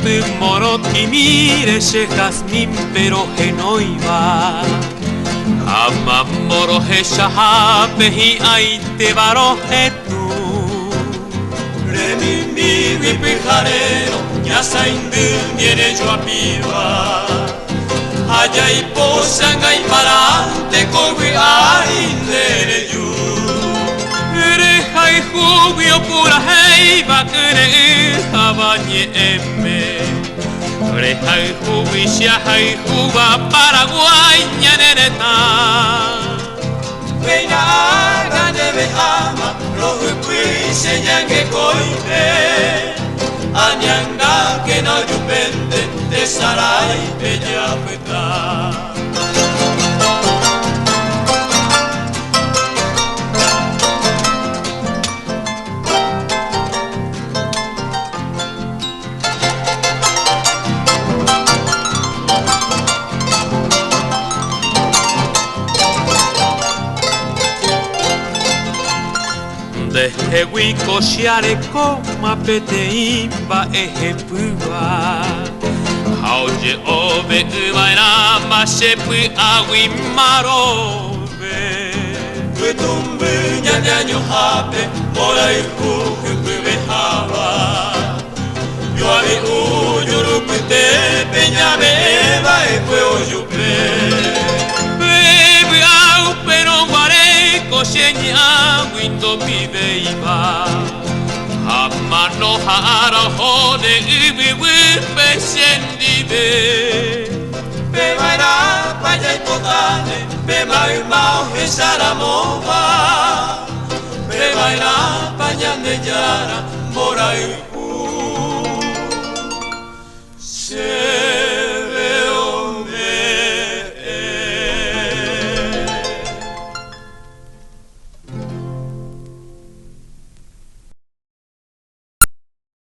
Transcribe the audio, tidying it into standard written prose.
tu moro timire she jazmín pero genoiva ama moro he shahape hi aite baro he tu Remimbi wipijarero nyasa indu viene yo a piva Allá y posanga y parante cogi aindere yu Hai jubio pura hei bakure habañe emme Ore hai jubi shia hai juba Paraguay ñanereta Veina gane ve ama rohu puise nyange koipe Anyanga que no yupende de sarai bella feta Desde huico shiare coma pete imba ejepua Hauye obe ubaina mashepu agui marobe Kutumbu nyanyanyo hape Mora iku kukume hava Yoari uyuru kute Peñame eva ekwe oyupe Bebe au pero guare Koshenya windo bibeiba Hamano hara hode ubi wipe sendibe Bebaira paya ipotane Bemai mau hesaramova Bebaira paya neyara Mora